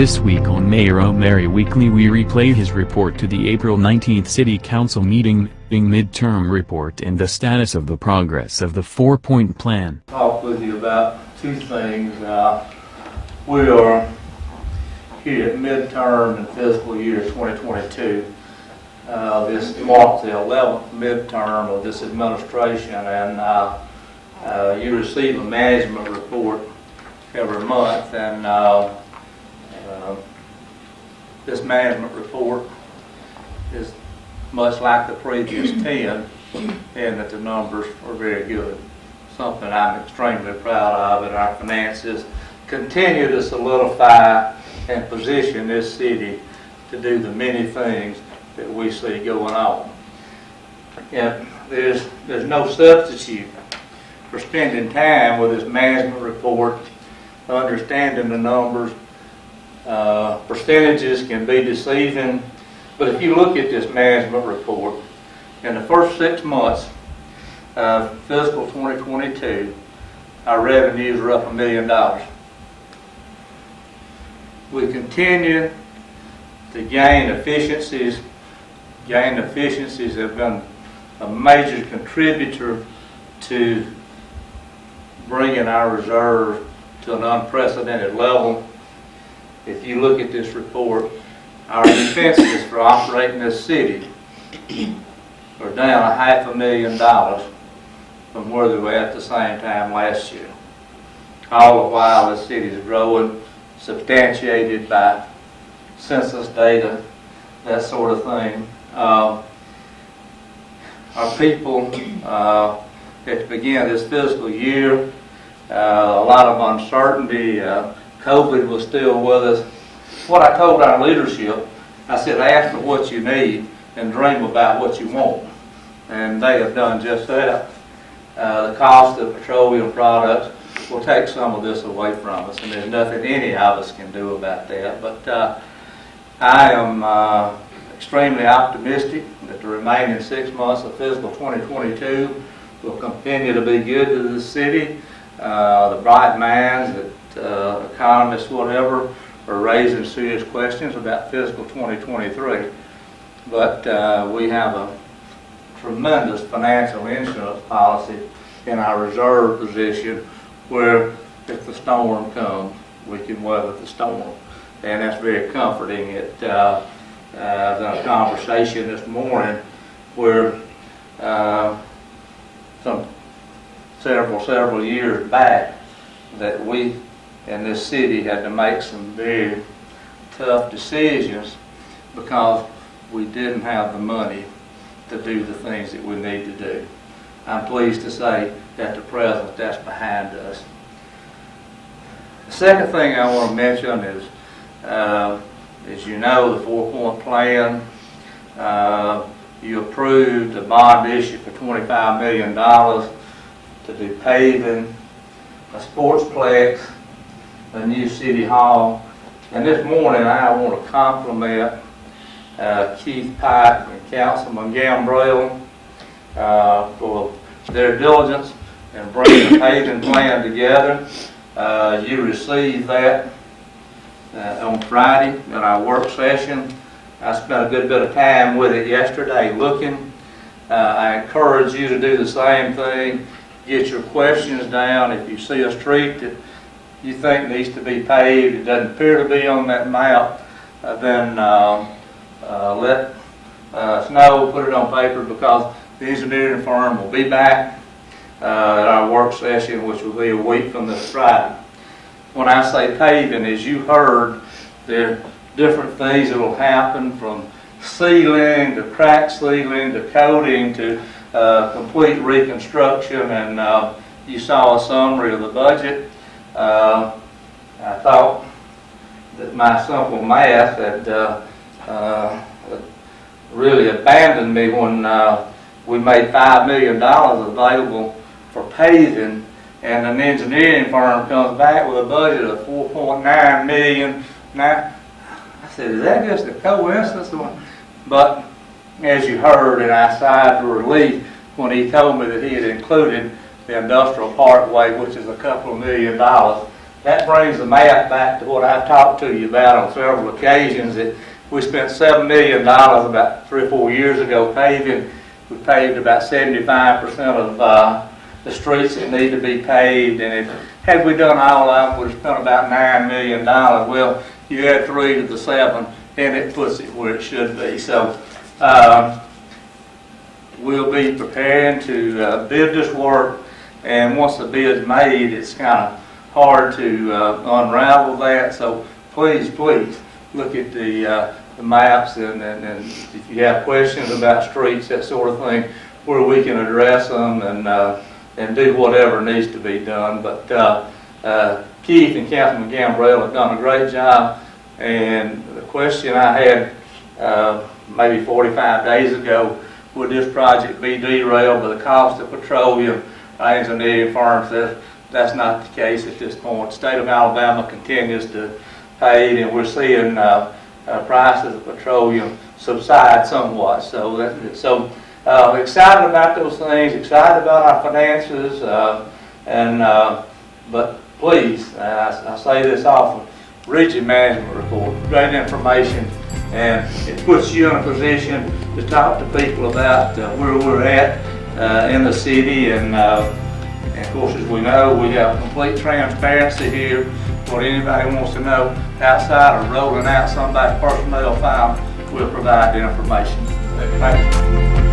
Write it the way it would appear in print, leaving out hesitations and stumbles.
This week on Mayor O'Mary Weekly we replay his report to the April 19th City Council meeting, midterm report and the status of the progress of the 4-point plan. Talk with you about two things. We are here at midterm in fiscal year 2022. This marks the 11th midterm of this administration, and you receive a management report every month, and this management report is much like the previous 10 in that the numbers are very good. Something I'm extremely proud of, and our finances continue to solidify and position this city to do the many things that we see going on. And there's no substitute for spending time with this management report, understanding the numbers. Percentages can be deceiving, but if you look at this management report, in the first 6 months of fiscal 2022, our revenues are up $1 million. We continue to gain efficiencies. Gain efficiencies have been a major contributor to bringing our reserve to an unprecedented level. If you look at this report, our expenses for operating this city are down $500,000 from where they were at the same time last year. All the while the city is growing, substantiated by census data, that sort of thing. Our people, at the beginning of this fiscal year, a lot of uncertainty. COVID was still with us. What I told our leadership, I said, ask for what you need and dream about what you want. And they have done just that. The cost of petroleum products will take some of this away from us, and there's nothing any of us can do about that. But I am extremely optimistic that the remaining 6 months of fiscal 2022 will continue to be good to the city. The bright minds that economists, whatever, are raising serious questions about fiscal 2023. But we have a tremendous financial insurance policy in our reserve position where if the storm comes, we can weather the storm. And that's very comforting. I was in a conversation this morning where several years back that we in this city had to make some very tough decisions because we didn't have the money to do the things that we need to do. I'm pleased to say that the present, that's behind us. The second thing I want to mention is, as you know, the 4-point plan. You approved a bond issue for $25 million to do paving, a sportsplex, a new city hall. And this morning I want to compliment Keith Pike and Councilman Gambrell for their diligence in bringing the paving plan together. You received that on Friday in our work session. I spent a good bit of time with it yesterday looking. I encourage you to do the same thing. Get your questions down. If you see a street that you think needs to be paved, it doesn't appear to be on that map, then let us know, put it on paper, because the engineering firm will be back at our work session, which will be a week from this Friday. When I say paving, as you heard, there are different things that will happen, from sealing to crack sealing to coating to complete reconstruction, and you saw a summary of the budget. I thought that my simple math had really abandoned me when we made $5 million available for paving, and an engineering firm comes back with a budget of $4.9 million. Now, I said, is that just a coincidence? But as you heard, and I sighed with relief when he told me that he had included the industrial parkway, which is a couple of $1 million that brings the map back to what I talked to you about on several occasions. That we spent $7 million about 3 or 4 years ago paving. We paved about 75% of the streets that need to be paved, and had we done all of them, we would have spent about $9 million. Well, you add 3 to the 7, and it puts it where it should be. So we'll be preparing to bid this work, and once the bid's made, it's kind of hard to unravel that. So please look at the maps, and if you have questions about streets, that sort of thing, where we can address them and do whatever needs to be done. But Keith and Councilman Gambrell have done a great job, and the question I had maybe 45 days ago, would this project be derailed by the cost of petroleum? Engineering firms said that's not the case at this point. The state of Alabama continues to pay, and we're seeing prices of petroleum subside somewhat. So excited about those things, excited about our finances, but please, I say this often, read your management report, great information, and it puts you in a position to talk to people about where we're at in the city, and of course, as we know, we have complete transparency here. What anybody wants to know outside of rolling out somebody's personnel file, we'll provide the information. Thank you.